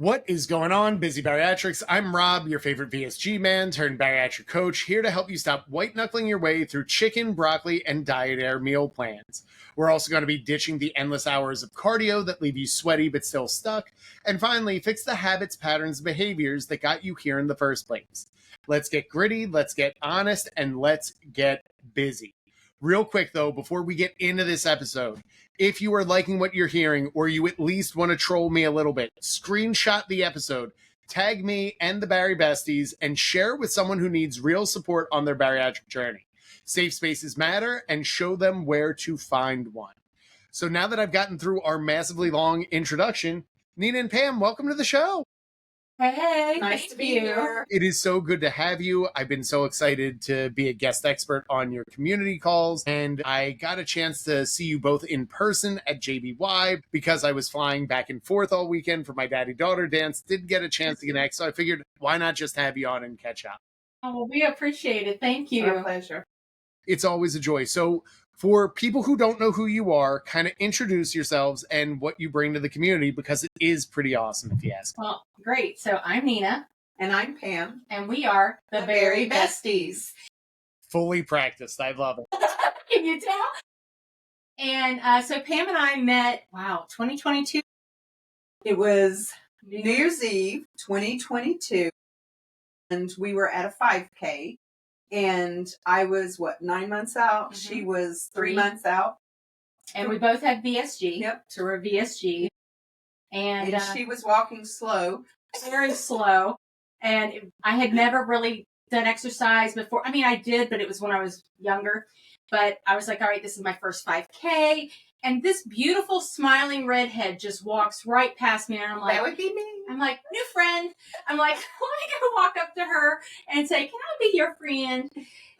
What is going on, Busy Bariatrics? I'm Rob, your favorite VSG man turned bariatric coach, here to help you stop white-knuckling your way through chicken, broccoli, and diet air meal plans. We're also going to be ditching the endless hours of cardio that leave you sweaty but still stuck, and finally, fix the habits, patterns, and behaviors that got you here in the first place. Let's get gritty, let's get honest, and let's get busy. Real quick, though, before we get into this episode, if you are liking what you're hearing, or you at least want to troll me a little bit, screenshot the episode, tag me and the Bari-Besties, and share it with someone who needs real support on their bariatric journey. Safe spaces matter, and show them where to find one. So now that I've gotten through our massively long introduction, Nina and Pam, welcome to the show. Hey, nice to be here. It is so good to have you. I've been so excited to be a guest expert on your community calls, and I got a chance to see you both in person at JBY because I was flying back and forth all weekend for my daddy-daughter dance. Didn't get a chance to connect, so I figured, why not just have you on and catch up? Oh, well, we appreciate it. Thank you. It's our pleasure. It's always a joy. So for people who don't know who you are, kind of introduce yourselves and what you bring to the community, because it is pretty awesome, if you ask. Well, great. So I'm Nina. And I'm Pam. And we are the Bari-Besties. Fully practiced. I love it. Can you tell? And so Pam and I met, 2022. It was New Year's Eve, 2022. And we were at a 5K. And I was, 9 months out? Mm-hmm. She was 3 months out. And we both had VSG. Yep. So we're VSG. And she was walking slow. Very slow. And I had never really done exercise before. I mean, I did, but it was when I was younger. But I was like, all right, this is my first 5K. And this beautiful smiling redhead just walks right past me. And I'm like, that would be me. I'm like, new friend. I'm like, let me go walk up to her and say, can I be your friend?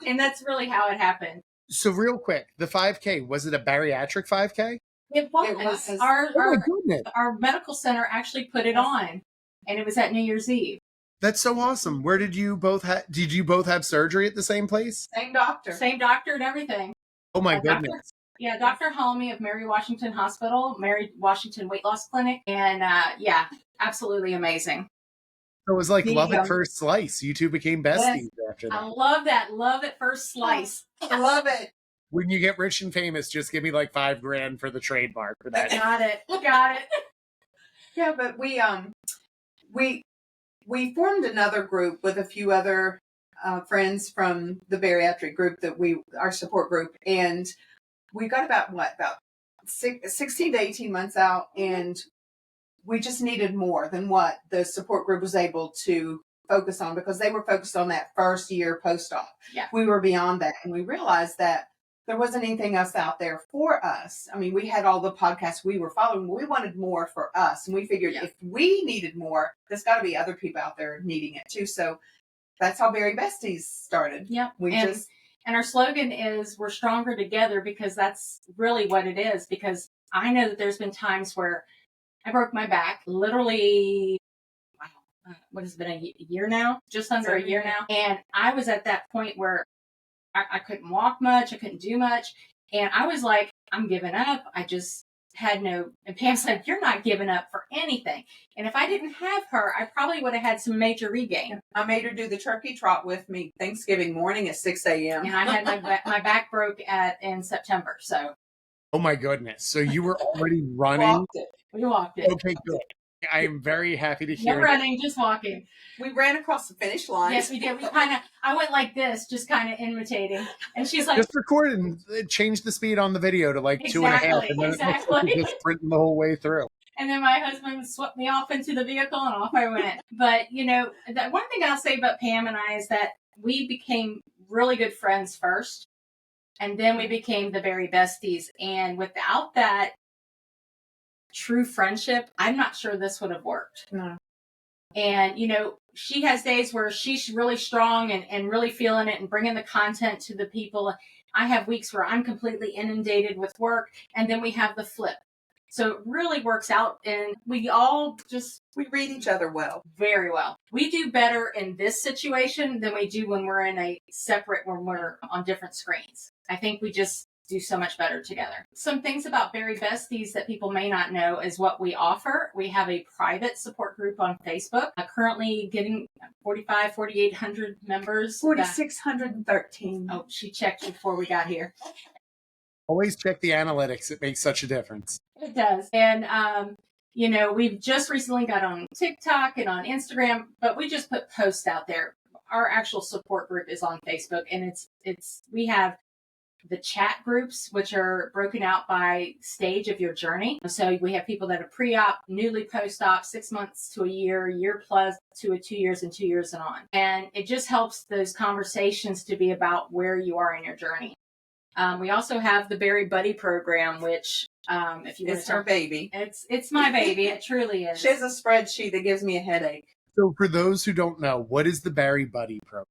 And that's really how it happened. So real quick, the 5K, was it a bariatric 5K? It was. It was. Our medical center actually put it on. And it was at New Year's Eve. That's so awesome. Where did you both did you both have surgery at the same place? Same doctor. Same doctor and everything. Oh my goodness. Dr. Halmy of Mary Washington Hospital, Mary Washington Weight Loss Clinic. And absolutely amazing. So it was like love at first slice. You two became besties after that. I love that. Love at first slice. I love it. When you get rich and famous, just give me like $5,000 for the trademark for that. Got it. Yeah, but we formed another group with a few other friends from the bariatric group our support group, and we got about 16 to 18 months out, and we just needed more than what the support group was able to focus on, because they were focused on that first year post-op. Yeah. We were beyond that, and we realized that there wasn't anything else out there for us. I mean, we had all the podcasts we were following, but we wanted more for us. And we figured if we needed more, there's got to be other people out there needing it too. So that's how Bari-Besties started. Yeah. And our slogan is, we're stronger together, because that's really what it is. Because I know that there's been times where I broke my back, literally, what has it been, a year now? Just under a year now. And I was at that point where I couldn't walk much. I couldn't do much. And I was like, I'm giving up. I just had no, and Pam's like, you're not giving up for anything. And if I didn't have her, I probably would have had some major regain. I made her do the turkey trot with me Thanksgiving morning at 6 a.m. And I had my back broke in September. So. Oh my goodness. So you were already running? We walked it. Okay, good. I am very happy to hear. No running, just walking. We ran across the finish line. Yes, we did. I went like this, just kind of imitating. And she's like, just record and change the speed on the video to like 2.5. And then it looks like you're just sprinting the whole way through. And then my husband swept me off into the vehicle and off I went. But, the one thing I'll say about Pam and I is that we became really good friends first. And then we became the Bari-Besties. And without that true friendship, I'm not sure this would have worked. No. And, she has days where she's really strong and really feeling it and bringing the content to the people. I have weeks where I'm completely inundated with work, and then we have the flip. So it really works out, and we all we read each other well. Very well. We do better in this situation than we do when we're when we're on different screens. I think we just do so much better together. Some things about Bari-Besties that people may not know is what we offer. We have a private support support group on Facebook. Currently getting 4,800 members. 4,613. Oh, she checked before we got here. Always check the analytics. It makes such a difference. It does. And, we've just recently got on TikTok and on Instagram, but we just put posts out there. Our actual support group is on Facebook, and we have the chat groups, which are broken out by stage of your journey. So we have people that are pre-op, newly post-op, 6 months to a year plus to 2 years, and 2 years and on. And it just helps those conversations to be about where you are in your journey. We also have the Bari Buddy program, which if you want It's her baby. It's my baby. It truly is. She has a spreadsheet that gives me a headache. So for those who don't know, what is the Bari Buddy program?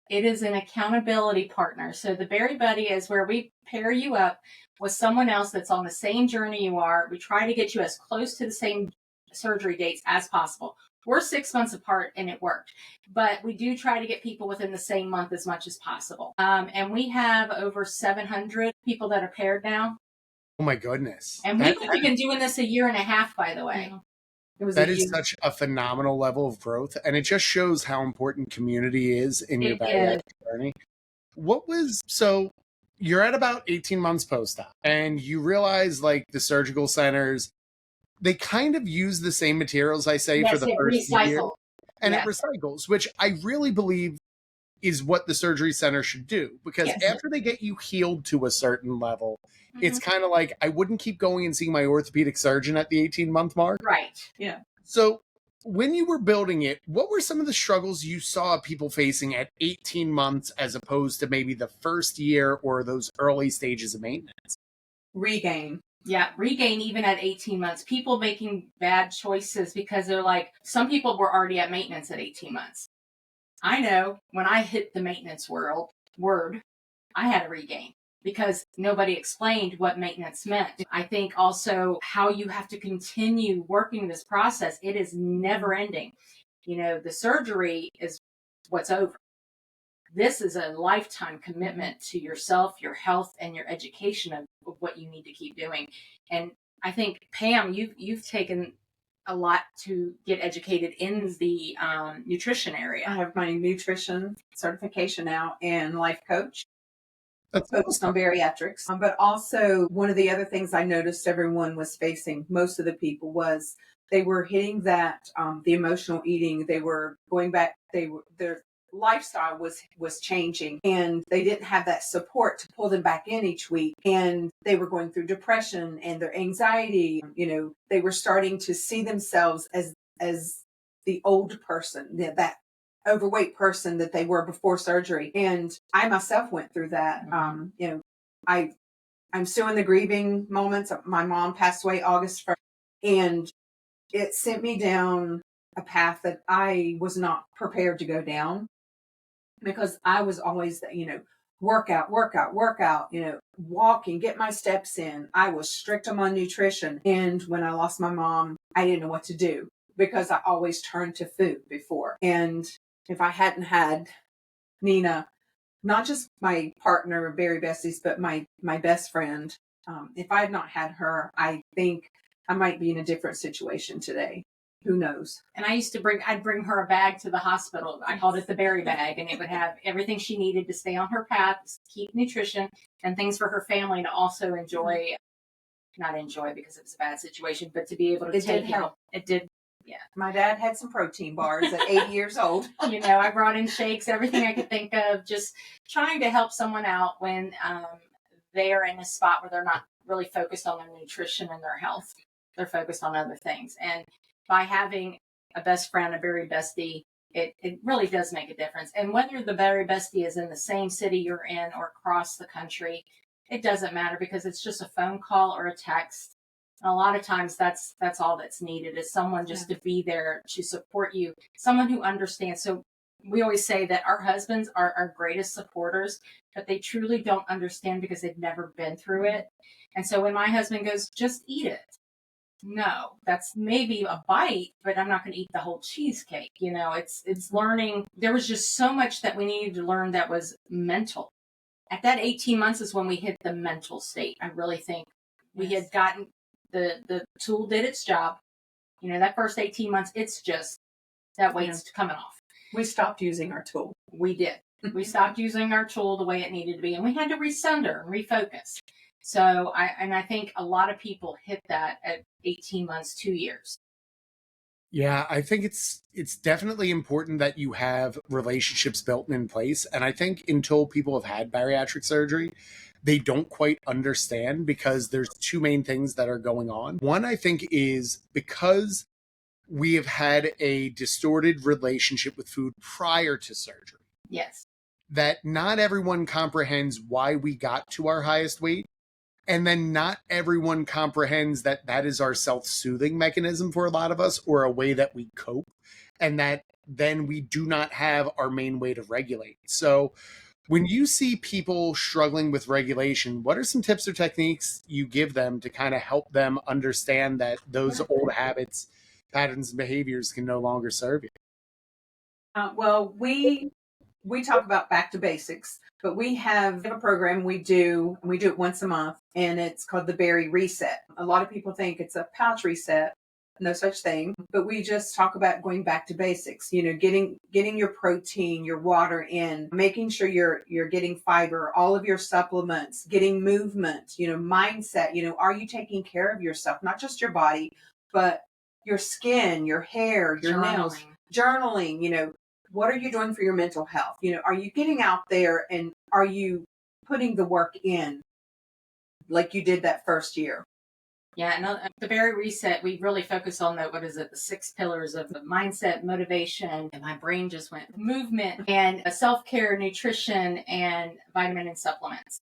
It is an accountability partner. So the Bari Buddy is where we pair you up with someone else that's on the same journey you are. We try to get you as close to the same surgery dates as possible. We're 6 months apart, and it worked. But we do try to get people within the same month as much as possible. And we have over 700 people that are paired now. Oh, my goodness. And we've been doing this 1.5 years, by the way. That is such a phenomenal level of growth, and it just shows how important community is in your bariatric journey. So you're at about 18 months post-op, and you realize like the surgical centers, they kind of use the same materials, I say, for the first year. And it recycles, which I really believe is what the surgery center should do. Because after they get you healed to a certain level, it's kind of like, I wouldn't keep going and seeing my orthopedic surgeon at the 18-month mark. Right. Yeah. So when you were building it, what were some of the struggles you saw people facing at 18 months as opposed to maybe the first year or those early stages of maintenance? Regain. Yeah, regain even at 18 months. People making bad choices because they're like, some people were already at maintenance at 18 months. I know when I hit the maintenance word, I had a regain because nobody explained what maintenance meant. I think also how you have to continue working this process. It is never ending. The surgery is what's over. This is a lifetime commitment to yourself, your health, and your education of what you need to keep doing. And I think, Pam, you've taken a lot to get educated in the nutrition area. I have my nutrition certification now and life coach. That's focused on bariatrics. But also one of the other things I noticed everyone was facing, most of the people, was they were hitting that, the emotional eating. They were going back, their lifestyle was changing, and they didn't have that support to pull them back in each week. And they were going through depression and their anxiety. They were starting to see themselves as the old person, that overweight person that they were before surgery. And I myself went through that. I'm still in the grieving moments. My mom passed away August 1st, and it sent me down a path that I was not prepared to go down, because I was always, workout, walking, get my steps in. I was strict on my nutrition. And when I lost my mom, I didn't know what to do because I always turned to food before. And if I hadn't had Nina, not just my partner, Bari-Besties, but my best friend, if I had not had her, I think I might be in a different situation today. Who knows? And I'd bring her a bag to the hospital. I called it the Bari bag, and it would have everything she needed to stay on her path, keep nutrition, and things for her family to also enjoy. Not enjoy because it was a bad situation, but to be able to take help. It did. Yeah. My dad had some protein bars at 80 years old. I brought in shakes, everything I could think of, just trying to help someone out when they are in a spot where they're not really focused on their nutrition and their health. They're focused on other things. And by having a best friend, a Bari-Bestie, it really does make a difference. And whether the Bari-Bestie is in the same city you're in or across the country, it doesn't matter because it's just a phone call or a text. And a lot of times that's all that's needed is someone just to be there to support you, someone who understands. So we always say that our husbands are our greatest supporters, but they truly don't understand because they've never been through it. And so when my husband goes, just eat it. No, that's maybe a bite, but I'm not going to eat the whole cheesecake. It's learning. There was just so much that we needed to learn that was mental. At that 18 months is when we hit the mental state. I really think we had gotten the tool did its job. That first 18 months, it's just that weight's coming off. We stopped using our tool. We did. We stopped using our tool the way it needed to be, and we had to recenter and refocus. So I think a lot of people hit that at 18 months, 2 years. Yeah, I think it's definitely important that you have relationships built in place. And I think until people have had bariatric surgery, they don't quite understand because there's two main things that are going on. One, I think, is because we have had a distorted relationship with food prior to surgery. Yes. That not everyone comprehends why we got to our highest weight. And then not everyone comprehends that that is our self-soothing mechanism for a lot of us, or a way that we cope, and that then we do not have our main way to regulate. So when you see people struggling with regulation, what are some tips or techniques you give them to kind of help them understand that those old habits, patterns, and behaviors can no longer serve you? Well, we talk about back to basics, but we have a program we do it once a month, and it's called the Bari Reset. A lot of people think it's a pouch reset. No such thing, but we just talk about going back to basics, getting your protein, your water in, making sure you're getting fiber, all of your supplements, getting movement, mindset, are you taking care of yourself, not just your body, but your skin, your hair, your nails, journaling, what are you doing for your mental health? Are you getting out there and are you putting the work in like you did that first year? Yeah, and the Bari Reset, we really focus on the 6 pillars of the mindset, motivation, and my brain just went movement, and self-care, nutrition, and vitamin and supplements.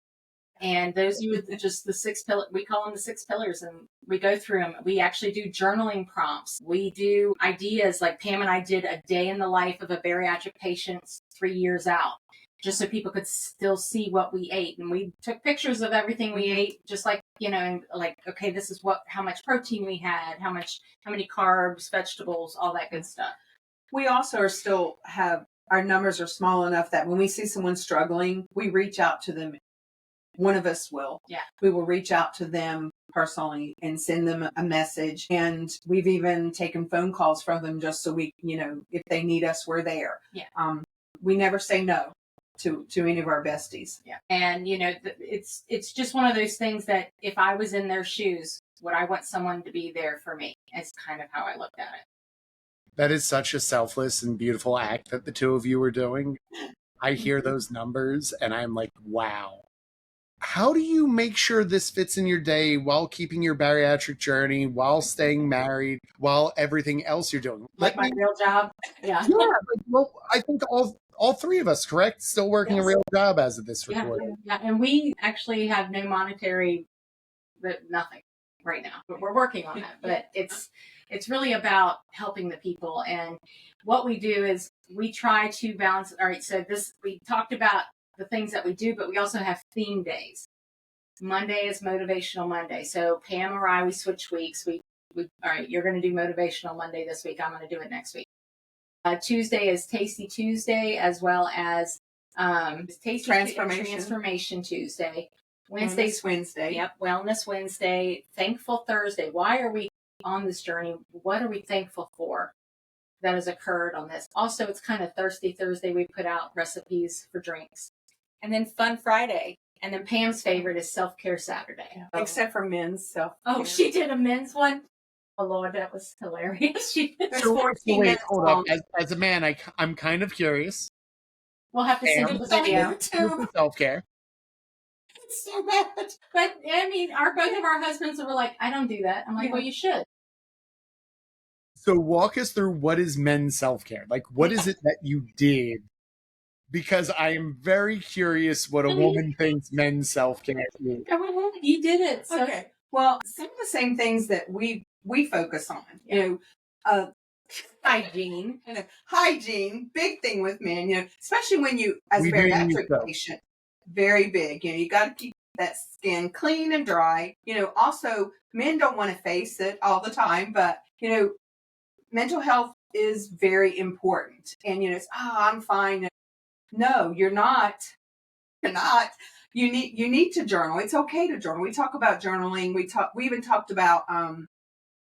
And those are just the 6 pillars. We call them the 6 pillars, and we go through them. We actually do journaling prompts. We do ideas like Pam and I did a day in the life of a bariatric patient 3 years out, just so people could still see what we ate. And we took pictures of everything we ate, just like, and like, okay, this is how much protein we had, how many carbs, vegetables, all that good stuff. We also our numbers are small enough that when we see someone struggling, we reach out to them. One of us will. Yeah. We will reach out to them personally and send them a message. And we've even taken phone calls from them just so we, if they need us, we're there. Yeah. We never say no to any of our besties. Yeah. And, it's just one of those things that if I was in their shoes, would I want someone to be there for me? It's kind of how I looked at it. That is such a selfless and beautiful act that the two of you are doing. I hear those numbers and I'm like, wow. How do you make sure this fits in your day while keeping your bariatric journey, while staying married, while everything else you're doing? Like my real job? Yeah. Well, I think all three of us, correct? Still working a real job as of this recording. Yeah, and we actually have no monetary, nothing right now, but we're working on that. But it's really about helping the people. And what we do is we try to balance. All right, so we talked about the things that we do, but we also have theme days. Monday is Motivational Monday. So Pam or I, we switch weeks. We all right, you're going to do Motivational Monday this week. I'm going to do it next week. Tuesday is Tasty Tuesday, as well as Tasty Transformation Tuesday. Wellness Wednesday. Yep, Wellness Wednesday. Thankful Thursday. Why are we on this journey? What are we thankful for that has occurred on this? Also, it's kind of Thirsty Thursday. We put out recipes for drinks. And then Fun Friday. And then Pam's favorite is Self-Care Saturday. Except for men's self-care. Oh, she did a men's one? Oh, Lord, that was hilarious. Hold up. As a man, I'm kind of curious. We'll have to send you the video. Self-care. It's so bad. But, both of our husbands were like, I don't do that. I'm like, well, you should. So walk us through, what is men's self-care? Like, what is it that you did? Because I am very curious what a woman thinks men's self-care is. You did it. So. Okay. Well, some of the same things that we focus on, hygiene. Hygiene, big thing with men, especially when you, as a bariatric patient, very big. You got to keep that skin clean and dry. Also, men don't want to face it all the time, but, mental health is very important. And, it's, I'm fine. No, you're not. You're not. You need to journal. It's okay to journal. We talk about journaling. We even talked about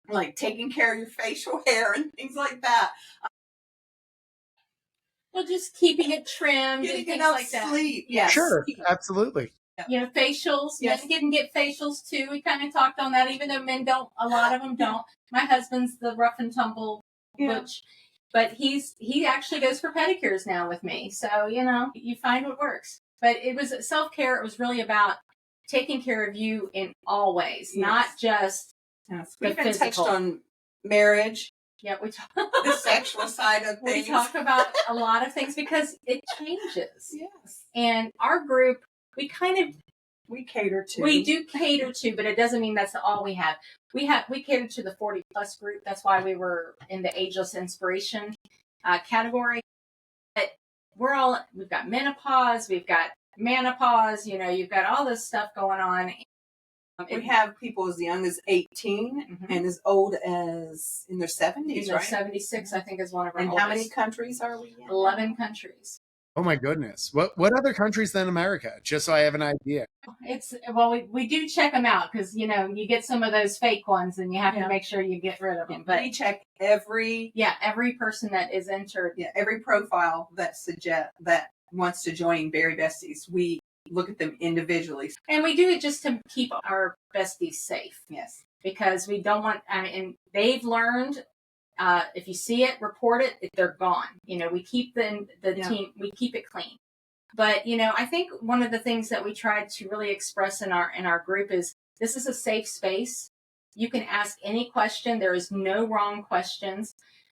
like taking care of your facial hair and things like that. Well, just keeping it trimmed and Getting things enough like that. sleep. Yes. Sure, absolutely. You know, facials. Yes. Men can get facials too. We kind of talked on that, even though men don't. A lot of them don't. My husband's the rough and tumble butch, but he actually goes for pedicures now with me. So you know, you find what works. But it was self-care. It was really about taking care of you in all ways, not just Yes. the We've been touched physical. on marriage, Yeah, we talk the sexual side of we things. talk about a lot of things because it changes. Yes. And our group, we cater to. we do cater to, but it doesn't mean that's all we have. We cater to the 40 plus group. That's why we were in the ageless inspiration category. But we've got menopause, we've got menopause, you know, you've got all this stuff going on. We have people as young as 18 and as old as in their 70s, right? 76, I think, is one of our And oldest. how many countries are we in? 11 countries. Oh my goodness. What other countries than America? Just so I have an idea. We do check them out because, you know, you get some of those fake ones and you have to make sure you get rid of them. But we check every person that is entered. Yeah, every profile that wants to join Bari-Besties, we look at them individually. And we do it just to keep our besties safe. Yes. Because we don't want, and they've learned, if you see it, report it, they're gone. You know, we keep the team, we keep it clean. But, you know, I think one of the things that we tried to really express in our group is this is a safe space. You can ask any question. There is no wrong questions.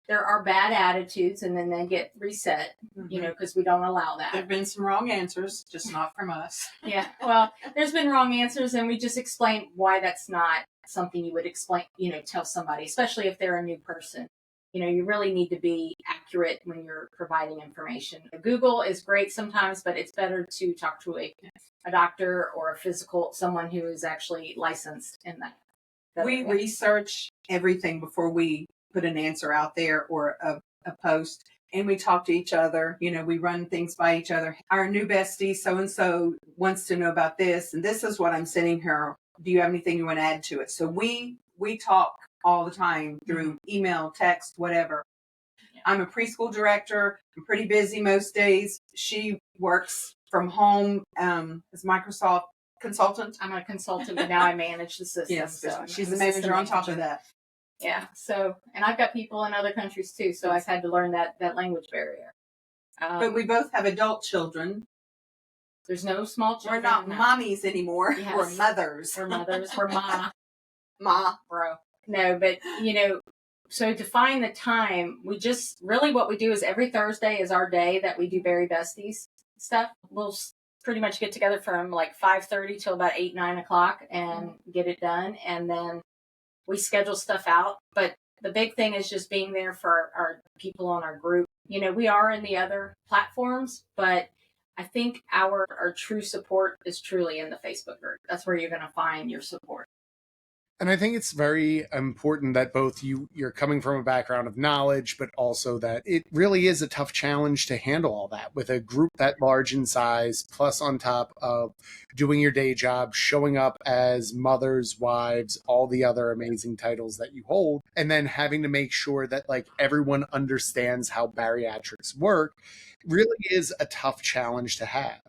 There are bad attitudes, and then they get reset, you know, because we don't allow that. There have been some wrong answers, just not from us. Yeah, well, there's been wrong answers, and we just explain why that's not something you would explain, you know, tell somebody, especially if they're a new person. You know, you really need to be accurate when you're providing information. Google is great sometimes, but it's better to talk to a doctor or someone who is actually licensed in that. We research everything before we put an answer out there or a post, and we talk to each other. You know, we run things by each other. Our new bestie, so-and-so, wants to know about this, and this is what I'm sending her. Do you have anything you want to add to it? So we talk all the time through email, text, whatever. Yeah. I'm a preschool director. I'm pretty busy most days. She works from home as Microsoft consultant. I'm a consultant, but now I manage the system. Yes, so she's the manager on top of that. Yeah. So, and I've got people in other countries too, so I've had to learn that language barrier. But we both have adult children. There's no small children. We're not mommies anymore. Yes. We're mothers. We're mothers. We're ma, bro. No, but you know, so to find the time, we just really what we do is every Thursday is our day that we do Bari-Besties stuff. We'll pretty much get together from like 5:30 till about 8-9 o'clock and get it done, and then we schedule stuff out. But the big thing is just being there for our people on our group. You know, we are in the other platforms, but I think our true support is truly in the Facebook group. That's where you're going to find your support. And I think it's very important that both you're coming from a background of knowledge, but also that it really is a tough challenge to handle all that with a group that large in size, plus on top of doing your day job, showing up as mothers, wives, all the other amazing titles that you hold, and then having to make sure that like everyone understands how bariatrics work really is a tough challenge to have.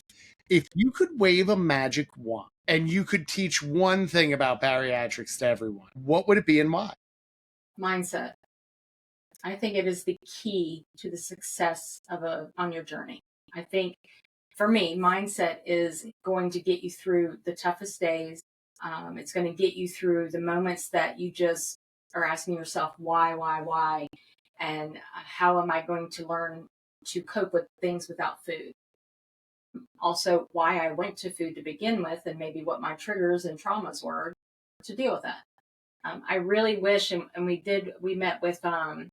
If you could wave a magic wand and you could teach one thing about bariatrics to everyone, what would it be and why? Mindset. I think it is the key to the success on your journey. I think for me, mindset is going to get you through the toughest days. It's going to get you through the moments that you just are asking yourself, why? And how am I going to learn to cope with things without food? Also, why I went to food to begin with, and maybe what my triggers and traumas were to deal with that. I really wish, and we met with Ashlyn,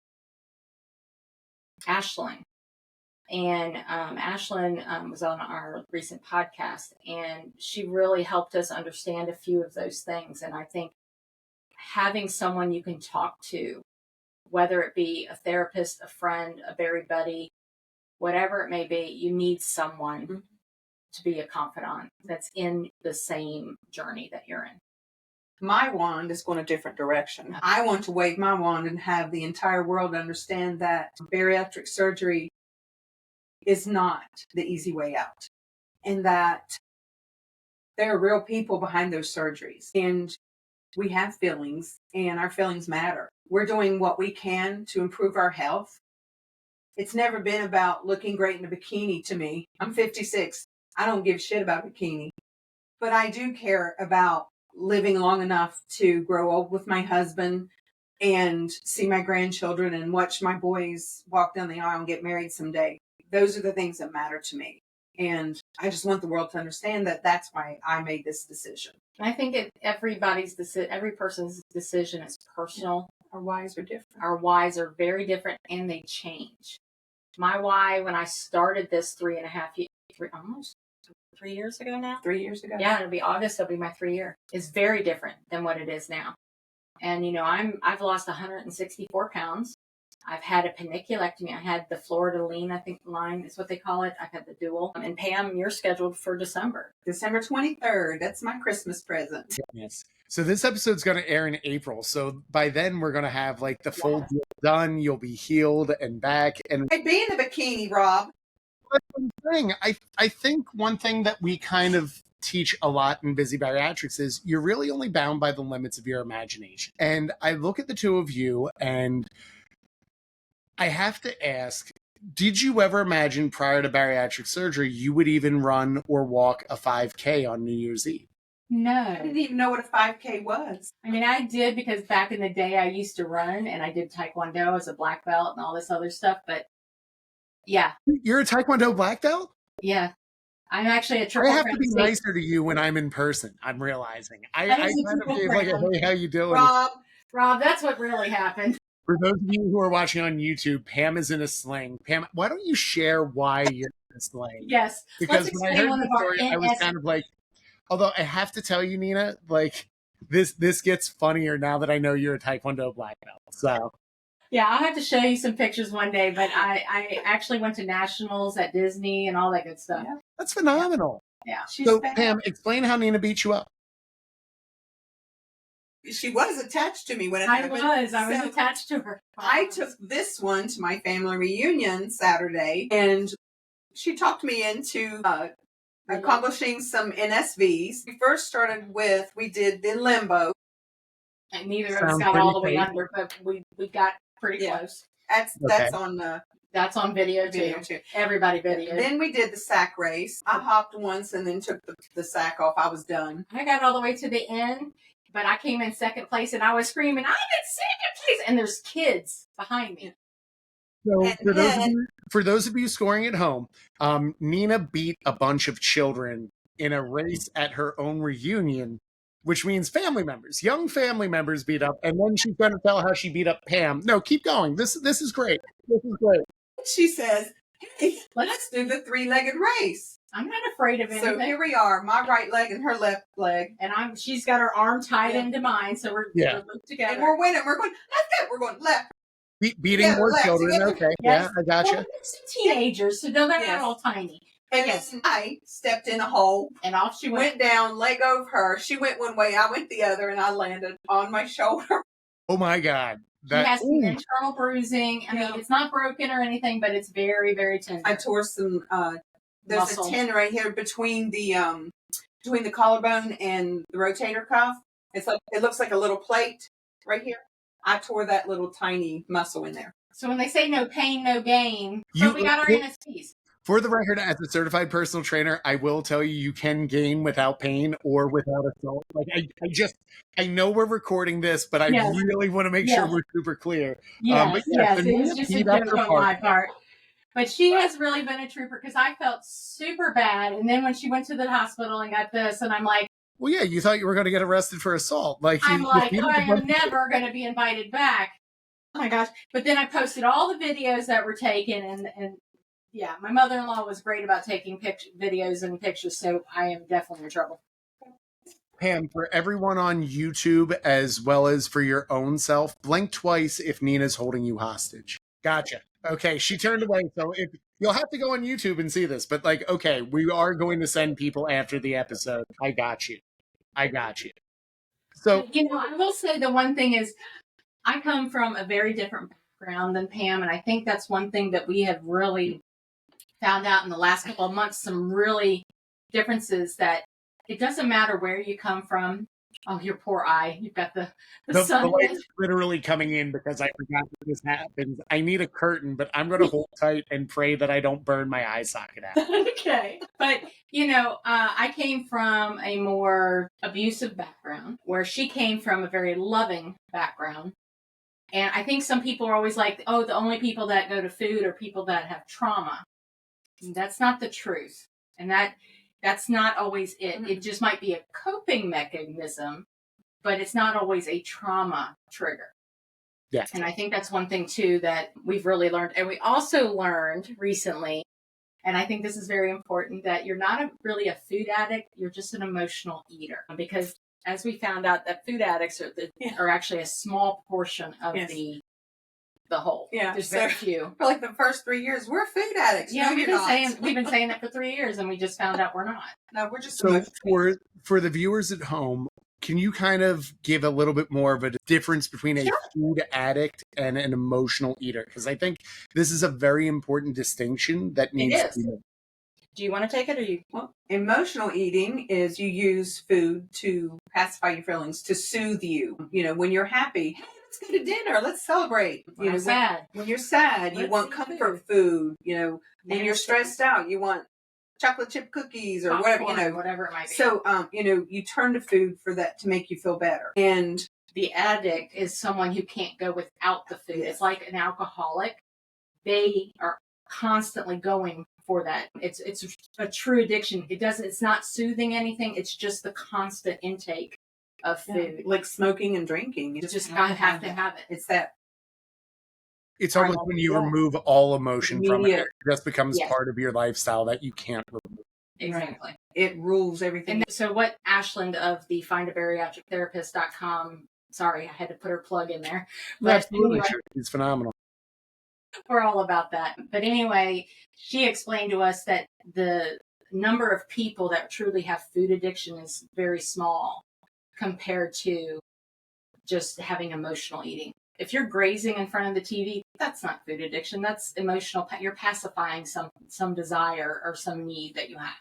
and Ashlyn was on our recent podcast, and she really helped us understand a few of those things. And I think having someone you can talk to, whether it be a therapist, a friend, a Bari buddy, whatever it may be, you need someone to be a confidant that's in the same journey that you're in. my wand is going a different direction. I want to wave my wand and have the entire world understand that bariatric surgery is not the easy way out, and that there are real people behind those surgeries, and we have feelings, and our feelings matter. We're doing what we can to improve our health. It's never been about looking great in a bikini to me. I'm 56. I don't give a shit about bikini, but I do care about living long enough to grow old with my husband and see my grandchildren and watch my boys walk down the aisle and get married someday. Those are the things that matter to me. And I just want the world to understand that that's why I made this decision. I think every person's decision is personal. Our whys are different. Our whys are very different, and they change. My why, when I started this almost 3 years ago now. 3 years ago. Yeah, it'll be August. It'll be my 3 year. Is very different than what it is now. And I've lost 164 pounds. I've had a paniculectomy. I had the Florida lean, I think line is what they call it. I've had the dual. And Pam, you're scheduled for December. December 23rd. That's my Christmas present. Yes. So this episode's going to air in April. So by then we're going to have like the full deal done. You'll be healed and back. And I'd be in a bikini, Rob. that's one thing. I think one thing that we kind of teach a lot in Busy Bariatrics is you're really only bound by the limits of your imagination. And I look at the two of you and I have to ask, did you ever imagine prior to bariatric surgery you would even run or walk a 5K on New Year's Eve? No. I didn't even know what a 5K was. I mean, I did because back in the day I used to run and I did Taekwondo as a black belt and all this other stuff. But yeah. You're a Taekwondo black belt? Yeah. I'm actually a triple I have to be crown nicer to you when I'm in person. I'm realizing. I That is a kind of triple gave like a, crown. hey, how you doing? Rob, that's what really happened. For those of you who are watching on YouTube, Pam is in a sling. Pam, why don't you share why you're in a sling? Yes. Because Let's when I explain heard one the of our story, I was kind of like, although I have to tell you, Nina, like this gets funnier now that I know you're a Taekwondo black belt. So yeah, I'll have to show you some pictures one day, but I actually went to nationals at Disney and all that good stuff. Yeah. That's phenomenal. Yeah. So Pam, explain how Nina beat you up. she was attached to me when it I happened. was So attached to her. I took this one to my family reunion Saturday, and she talked me into accomplishing some NSVs. We first started with, we did the limbo. And neither of us Sounds got all the way pretty under, but we got pretty Yeah. close. That's on the That's on video too. video too. Everybody video. Then we did the sack race. I hopped once and then took the sack off. I was done. I got all the way to the end, but I came in second place and I was screaming, I'm in second place! And there's kids behind me. So And for those of you scoring at home, Nina beat a bunch of children in a race at her own reunion, which means family members, young family members beat up, and then she's going to tell how she beat up Pam. No, keep going. This is great. This is great. She says, hey, let's do the 3-legged race. I'm not afraid of anything. So here we are, my right leg and her left leg. And she's got her arm tied Yeah. into mine, so we're looped together. And we're winning. We're going left, we're going left. Beating Yeah, more left, children. together. Okay. Yes. Yeah, I gotcha. Well, they're some teenagers, so they're not Yes. all tiny. And Yes. then I stepped in a hole, And off she went. went down, leg over her. She went one way, I went the other, and I landed on my shoulder. Oh my God. She has some ooh. internal bruising. I Yeah. mean, it's not broken or anything, but it's very, very tender. I tore some. There's Muscle. a tendon right here between the collarbone and the rotator cuff. It looks like a little plate right here. I tore that little tiny muscle in there. So when they say no pain, no gain, You- so we got our NSPs. For the record, as a certified personal trainer, I will tell you, you can gain without pain or without assault. Like I know we're recording this, but I Yes. really want to make sure Yes. we're super clear. Yes, but yeah, yes, so it was Nina just a beat up joke her on partner. my part. But she has really been a trooper because I felt super bad. And then when she went to the hospital and got this, and I'm like, Well, yeah, you thought you were going to get arrested for assault. Like I'm like, beat up I a bunch am never going to be invited back. Oh my gosh. But then I posted all the videos that were taken and yeah, my mother-in-law was great about taking videos and pictures, so I am definitely in trouble. Pam, for everyone on YouTube as well as for your own self, blink twice if Nina's holding you hostage. Gotcha. Okay, she turned away, so you'll have to go on YouTube and see this. But like, okay, we are going to send people after the episode. I got you. So, I will say the one thing is I come from a very different background than Pam, and I think that's one thing that we have really found out in the last couple of months, some really differences that it doesn't matter where you come from. Oh, your poor eye. You've got the the sun. light's literally coming in because I forgot that this happens. I need a curtain, but I'm going to hold tight and pray that I don't burn my eye socket out. Okay. But, I came from a more abusive background where she came from a very loving background. And I think some people are always like, oh, the only people that go to food are people that have trauma. That's not the truth. And that's not always it. Mm-hmm. It just might be a coping mechanism, but it's not always a trauma trigger. Yes. And I think that's one thing too that we've really learned. And we also learned recently, and I think this is very important, that you're not really a food addict, you're just an emotional eater. Because as we found out that food addicts are actually a small portion of the whole. Yeah. There's very few. For like the first 3 years, we're food addicts. Yeah, we've been saying that for 3 years, and we just found out we're not. No, we're just so for the viewers at home. Can you kind of give a little bit more of a difference between a food addict and an emotional eater? Because I think this is a very important distinction that needs to be made. Do you want to take it or you? Well, emotional eating is you use food to pacify your feelings, to soothe you. When you're happy, hey, let's go to dinner, let's celebrate. When you're sad, you want comfort food. When you're stressed out, you want chocolate chip cookies or whatever it might be. So, you turn to food for that to make you feel better. And the addict is someone who can't go without the food. It's like an alcoholic. They are constantly going for that. It's a true addiction. It's not soothing anything. It's just the constant intake of food. Like smoking and drinking. You just have to have it. It's that. It's almost when you remove all emotion from it, it just becomes part of your lifestyle that you can't remove. Exactly. It rules everything. And so what Ashland of the findabariatrictherapist.com, sorry, I had to put her plug in there. But absolutely. Anyway, she's phenomenal. We're all about that. But anyway, she explained to us that the number of people that truly have food addiction is very small compared to just having emotional eating. If you're grazing in front of the TV, that's not food addiction. That's emotional. You're pacifying some desire or some need that you have.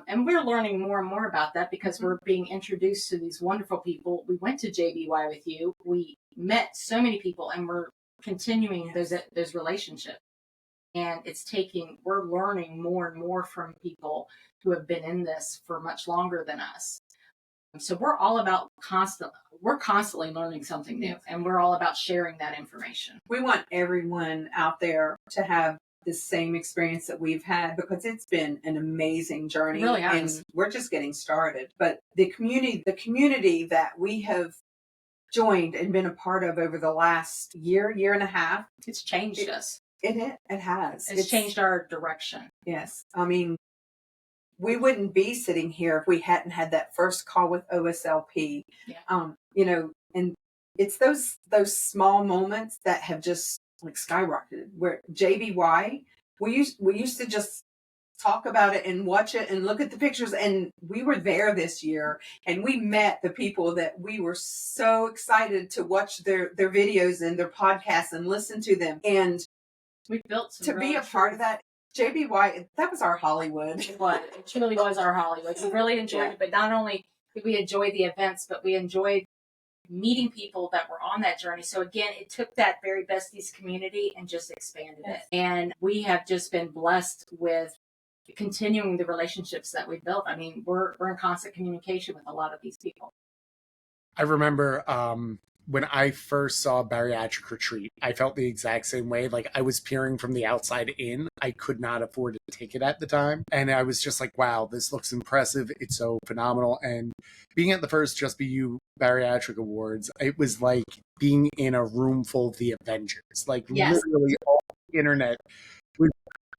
And we're learning more and more about that because we're being introduced to these wonderful people. We went to JBY with you. We met so many people, and we're continuing those relationships. And we're learning more and more from people who have been in this for much longer than us. So we're all about constantly learning something new, and we're all about sharing that information. We want everyone out there to have the same experience that we've had because it's been an amazing journey. It really has. And we're just getting started. But the community that we have joined and been a part of over the last year and a half, it's changed us. It has. It's changed our direction. Yes. I mean, we wouldn't be sitting here if we hadn't had that first call with OSLP. Yeah. And it's those small moments that have just like skyrocketed. Where JBY, we used to just talk about it and watch it and look at the pictures, and we were there this year and we met the people that we were so excited to watch their videos and their podcasts and listen to them. And we built to be a part of that. JBY, that was our Hollywood. It truly was our Hollywood. We really enjoyed it, but not only did we enjoy the events, but we enjoyed meeting people that were on that journey. So again, it took that Bari-Besties community and just expanded it. And we have just been blessed with continuing the relationships that we built. I mean, we're in constant communication with a lot of these people. I remember when I first saw Bariatric Retreat, I felt the exact same way. Like I was peering from the outside in. I could not afford a ticket at the time. And I was just like, wow, this looks impressive. It's so phenomenal. And being at the first Just Be You Bariatric Awards, it was like being in a room full of the Avengers. Like literally all the internet was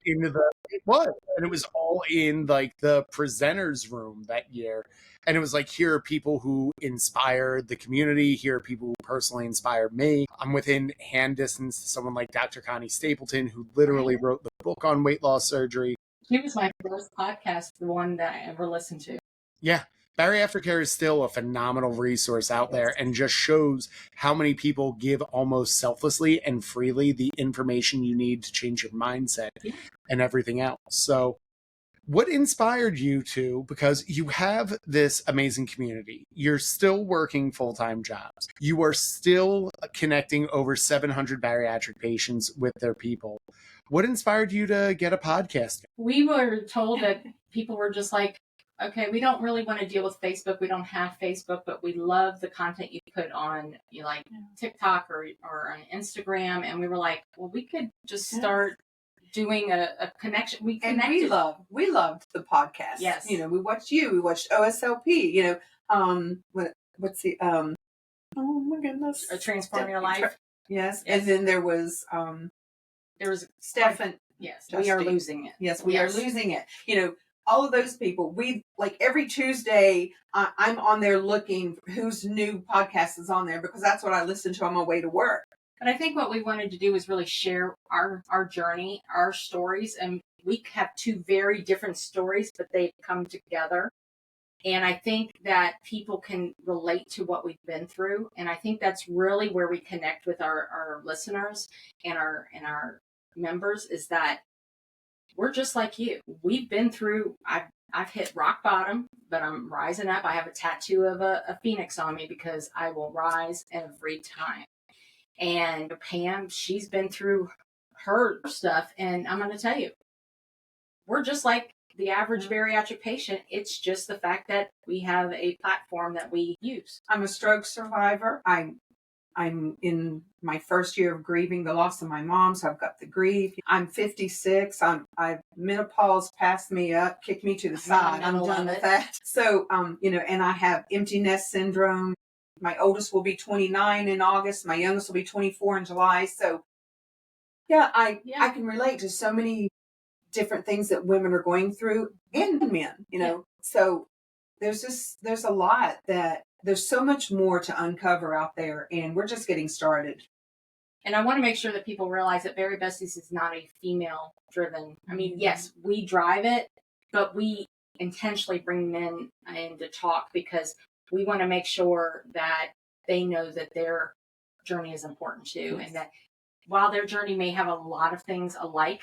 and it was all in like the presenters room that year. And it was like, here are people who inspired the community. Here are people who personally inspired me. I'm within hand distance to someone like Dr. Connie Stapleton, who literally wrote the book on weight loss surgery. She was my first podcast, the one that I ever listened to. Yeah. Bariatric care is still a phenomenal resource out there and just shows how many people give almost selflessly and freely the information you need to change your mindset and everything else. So what inspired you to, because you have this amazing community, you're still working full-time jobs, you are still connecting over 700 bariatric patients with their people. What inspired you to get a podcast? We were told that people were just like, okay, we don't really want to deal with Facebook. We don't have Facebook, but we love the content you put on like TikTok or on Instagram. And we were like, well, we could just start doing a connection. We loved the podcast. Yes. We watched we watched OSLP, what's the oh my goodness. Transform Your Life. Yes. And then there was Stefan. Yes. Justy. We are losing it. Yes, we are losing it. All of those people, we like every Tuesday, I'm on there looking whose new podcast is on there because that's what I listen to on my way to work. But I think what we wanted to do was really share our journey, our stories. And we have two very different stories, but they come together. And I think that people can relate to what we've been through. And I think that's really where we connect with our listeners and our members, is that we're just like you. We've been through, I've hit rock bottom, but I'm rising up. I have a tattoo of a phoenix on me because I will rise every time. And Pam, she's been through her stuff. And I'm going to tell you, we're just like the average bariatric patient. It's just the fact that we have a platform that we use. I'm a stroke survivor. I'm in my first year of grieving the loss of my mom, so I've got the grief. I'm 56. I've menopause passed me up, kicked me to the side. I'm done with that. So, and I have empty nest syndrome. My oldest will be 29 in August. My youngest will be 24 in July. So, I can relate to so many different things that women are going through, and men. So there's a lot that. There's so much more to uncover out there, and we're just getting started. And I want to make sure that people realize that Bari-Besties is not a female-driven. I mean, yes, we drive it, but we intentionally bring men in to talk because we want to make sure that they know that their journey is important too, and that while their journey may have a lot of things alike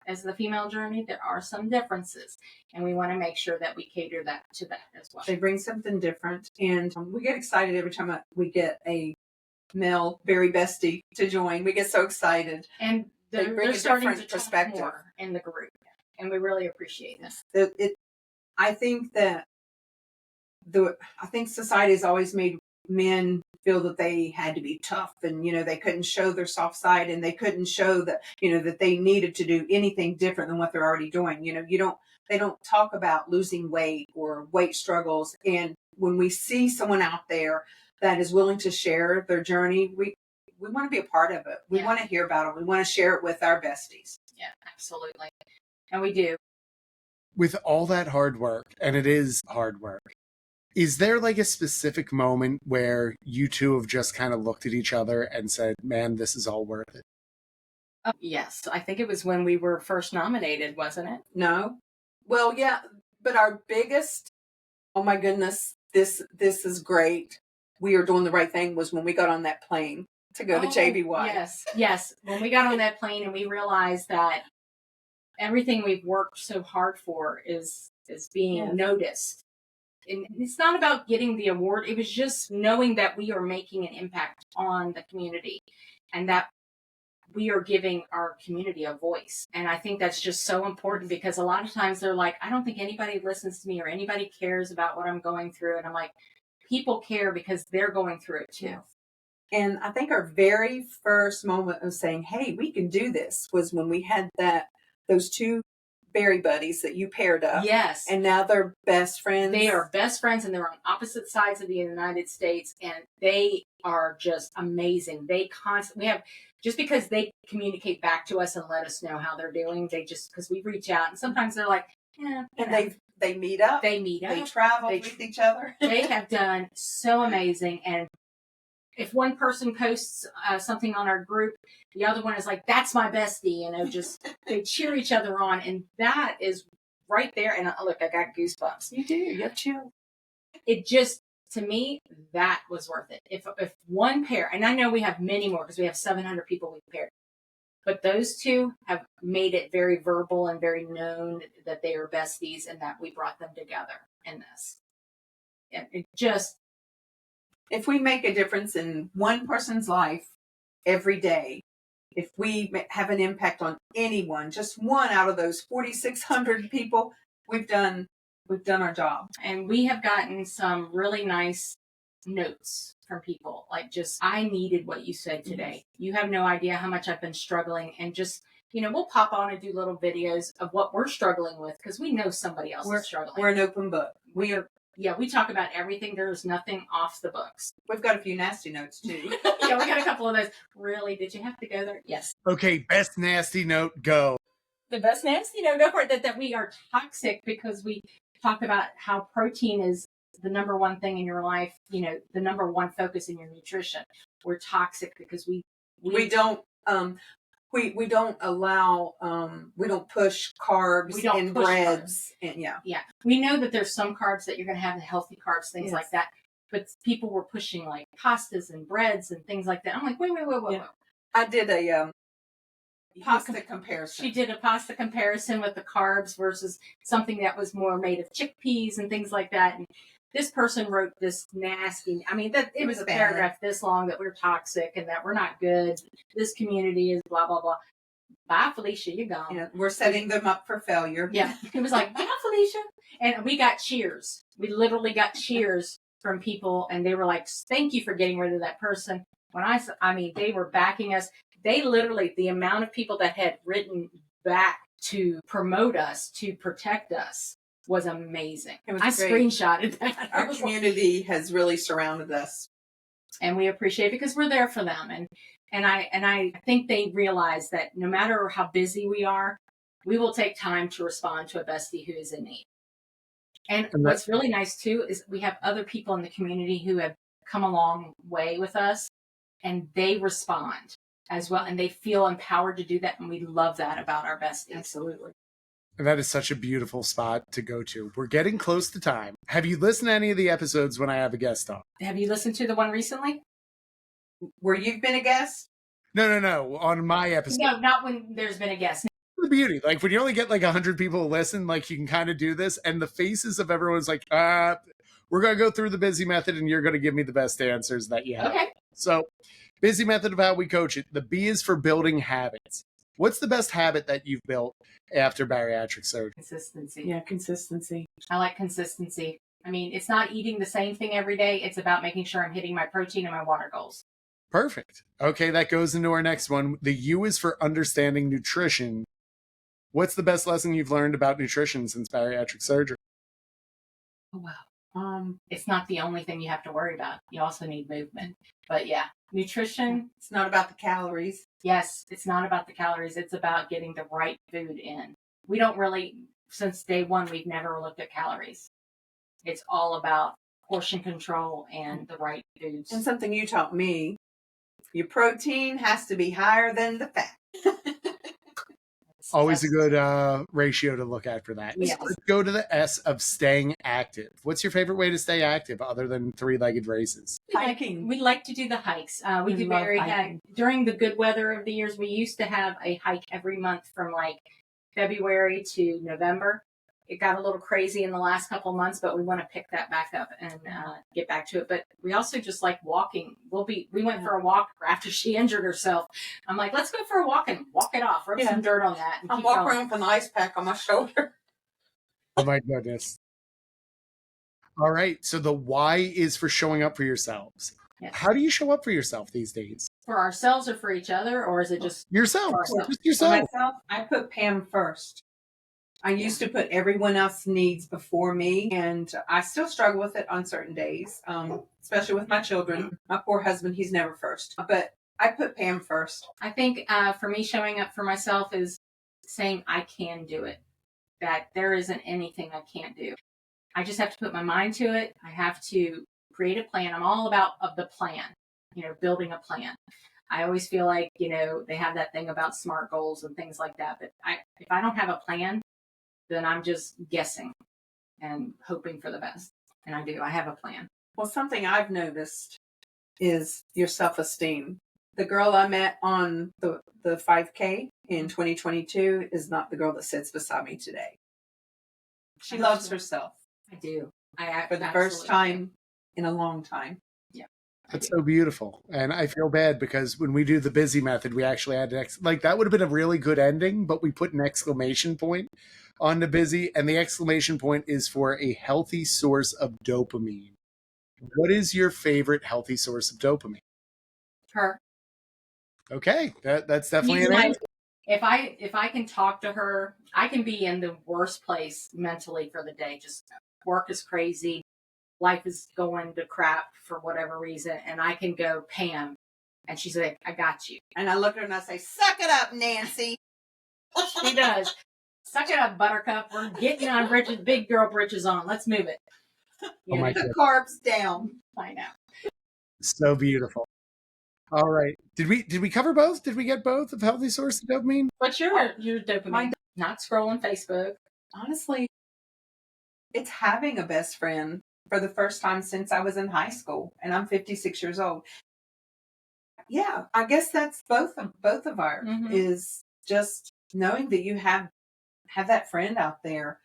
as the female journey, there are some differences, and we want to make sure that we cater to that as well. They bring something different, and we get excited every time we get a male Bari-Bestie to join. We get so excited, and they're starting to talk more in the group, and we really appreciate this. I think that society has always made men feel that they had to be tough, and they couldn't show their soft side, and they couldn't show that that they needed to do anything different than what they're already doing. They don't talk about losing weight or weight struggles. And when we see someone out there that is willing to share their journey, we want to be a part of it. We want to hear about it. We want to share it with our besties. Yeah, absolutely. And we do. With all that hard work, and it is hard work, is there like a specific moment where you two have just kind of looked at each other and said, man, this is all worth it? Yes. I think it was when we were first nominated, wasn't it? No. Well, yeah, but our biggest, oh my goodness, this is great, we are doing the right thing, was when we got on that plane to go to JBY. Yes. When we got on that plane and we realized that everything we've worked so hard for is being noticed. And it's not about getting the award. It was just knowing that we are making an impact on the community and that we are giving our community a voice. And I think that's just so important because a lot of times they're like, I don't think anybody listens to me or anybody cares about what I'm going through. And I'm like, people care because they're going through it too. And I think our very first moment of saying, hey, we can do this was when we had those two Bari buddies that you paired up. Yes. And now they're best friends. They are best friends, and they're on opposite sides of the United States, and they are just amazing. They constantly have, just because they communicate back to us and let us know how they're doing, because we reach out, and sometimes they're like, and they meet up. They travel with each other. They have done so amazing. And if one person posts something on our group, the other one is like, that's my bestie, just they cheer each other on. And that is right there. And look, I got goosebumps. You do. You have chill. it just, to me, that was worth it. If one pair, and I know we have many more because we have 700 people we've paired, but those two have made it very verbal and very known that they are besties and that we brought them together in this. And it just, if we make a difference in one person's life every day, if we have an impact on anyone, just one out of those 4,600 people, we've done our job. and we have gotten some really nice notes from people. Like, just, I needed what you said today. You have no idea how much I've been struggling. And just, we'll pop on and do little videos of what we're struggling with because we know somebody else is struggling. We're an open book. We talk about everything. There's nothing off the books. We've got a few nasty notes too. Yeah, we got a couple of those. Really? Did you have to go there? Yes. Okay, best nasty note, go. The best nasty note, go for it. That we are toxic because we talk about how protein is the number one thing in your life, the number one focus in your nutrition. We're toxic because we don't we don't allow we don't push carbs and breads and we know that there's some carbs that you're going to have, the healthy carbs, things like that, but people were pushing like pastas and breads and things like that. I'm like, wait. I did a pasta comparison. She did a pasta comparison with the carbs versus something that was more made of chickpeas and things like that. And this person wrote this nasty, it was a paragraph this long that we're toxic and that we're not good. This community is blah, blah, blah. Bye, Felicia, you're gone. Yeah, we're setting them up for failure. Yeah. It was like, bye, Felicia. And we got cheers. We literally got cheers from people. And they were like, thank you for getting rid of that person. When they were backing us. They literally, the amount of people that had written back to promote us, to protect us, was amazing. It was I great. Screenshotted that. Our community has really surrounded us. And we appreciate it because we're there for them. And I think they realize that no matter how busy we are, we will take time to respond to a bestie who is in need. And what's really nice too is we have other people in the community who have come a long way with us and they respond as well. And they feel empowered to do that. And we love that about our besties. Absolutely. And that is such a beautiful spot to go to. We're getting close to time. Have you listened to any of the episodes when I have a guest on? Have you listened to the one recently? Where you've been a guest? No. On my episode. No, not when there's been a guest. The beauty, like when you only get like 100 people to listen, like you can kind of do this, and the faces of everyone's like, we're gonna go through the busy method, and you're gonna give me the best answers that you have. Okay. So, busy method of how we coach it. The B is for building habits. What's the best habit that you've built after bariatric surgery? Consistency. Yeah, consistency. I like consistency. It's not eating the same thing every day. It's about making sure I'm hitting my protein and my water goals. Perfect. Okay, that goes into our next one. The U is for understanding nutrition. What's the best lesson you've learned about nutrition since bariatric surgery? Oh, wow. It's not the only thing you have to worry about. You also need movement. But yeah, nutrition. It's not about the calories. Yes, it's not about the calories. It's about getting the right food in. We don't really, since day one, we've never looked at calories. It's all about portion control and the right foods. And something you taught me, your protein has to be higher than the fat. Always a good ratio to look at for that. Yes. So let's go to the S of staying active. What's your favorite way to stay active other than three-legged races? Hiking. We like to do the hikes. We do love hiking. during the good weather of the years. We used to have a hike every month from like February to November. It got a little crazy in the last couple of months, but we want to pick that back up and get back to it. But we also just like walking. We went for a walk after she injured herself. I'm like, let's go for a walk and walk it off. Rub some dirt on that. And I'm walking around with an ice pack on my shoulder. Oh my goodness. All right. So the Y is for showing up for yourselves. Yes. How do you show up for yourself these days? For ourselves or for each other, or is it just Yourself. for ourselves? Just For yourself. myself, I put Pam first. I used to put everyone else's needs before me, and I still struggle with it on certain days, especially with my children. My poor husband, he's never first. But I put Pam first. I think for me, showing up for myself is saying I can do it, that there isn't anything I can't do. I just have to put my mind to it. I have to create a plan. I'm all about the plan, building a plan. I always feel like, they have that thing about SMART goals and things like that. But if I don't have a plan, then I'm just guessing and hoping for the best. And I do. I have a plan. Well, something I've noticed is your self-esteem. The girl I met on the 5K in 2022 is not the girl that sits beside me today. She loves herself. I do. For the first time in a long time. Yeah. That's so beautiful. And I feel bad because when we do the busy method, we actually had that would have been a really good ending, but we put an exclamation point on the busy, and the exclamation point is for a healthy source of dopamine. What is your favorite healthy source of dopamine? Her. Okay, that's definitely an answer. If I can talk to her, I can be in the worst place mentally for the day. Just work is crazy, life is going to crap for whatever reason, and I can go, Pam, and she's like, I got you. And I look at her and I say, suck it up, Nancy. She does. Suck it up, Buttercup. We're getting on bridges, big girl britches on. Let's move it. Oh my God. Carbs down. I know. So beautiful. All right. Did we cover both? Did we get both of healthy source of dopamine? What's your dopamine? Not scrolling Facebook. Honestly, it's having a best friend for the first time since I was in high school, and I'm 56 years old. Yeah, I guess that's both of our is just knowing that you have that friend out there.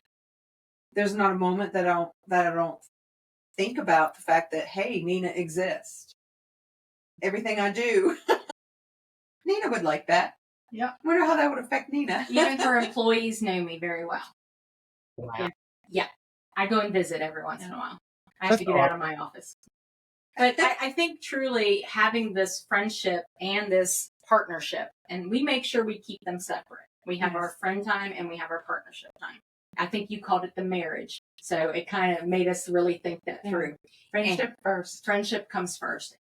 There's not a moment that I don't think about the fact that, hey, Nina exists. Everything I do, Nina would like that. Yeah. I wonder how that would affect Nina. Even her employees know me very well. Wow. Yeah. I go and visit every once in a while. I have to get out of my office. But I think truly having this friendship and this partnership, and we make sure we keep them separate. We have our friend time and we have our partnership time. I think you called it the marriage. So it kind of made us really think that through. Friendship first. Friendship comes first.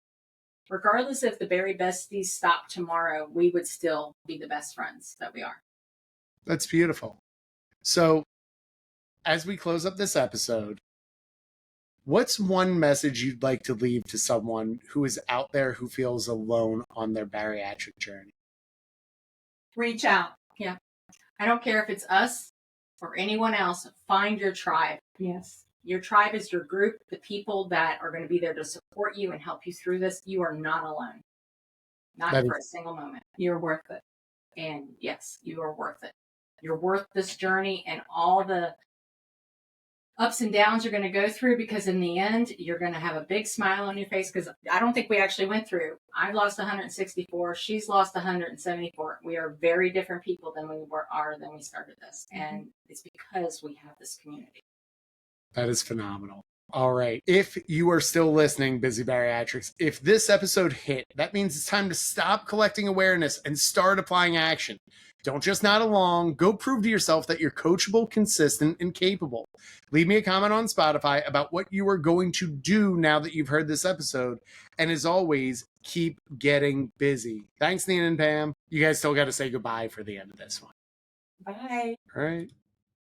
Regardless if the Bari-Besties stopped tomorrow, we would still be the best friends that we are. That's beautiful. So, as we close up this episode, what's one message you'd like to leave to someone who is out there who feels alone on their bariatric journey? Reach out. Yeah. I don't care if it's us or anyone else. Find your tribe. Yes. Your tribe is your group, the people that are going to be there to support you and help you through this. You are not alone. Not for a single moment. You're worth it. And yes, you are worth it. You're worth this journey and all the ups and downs you're going to go through, because in the end, you're going to have a big smile on your face, because I don't think we actually went through. I lost 164. She's lost 174. We are very different people than we are when we started this. And it's because we have this community. That is phenomenal. All right. If you are still listening, Busy Bariatrics, if this episode hit, that means it's time to stop collecting awareness and start applying action. Don't just nod along. Go prove to yourself that you're coachable, consistent, and capable. Leave me a comment on Spotify about what you are going to do now that you've heard this episode. And as always, keep getting busy. Thanks, Nina and Pam. You guys still got to say goodbye for the end of this one. Bye. All right.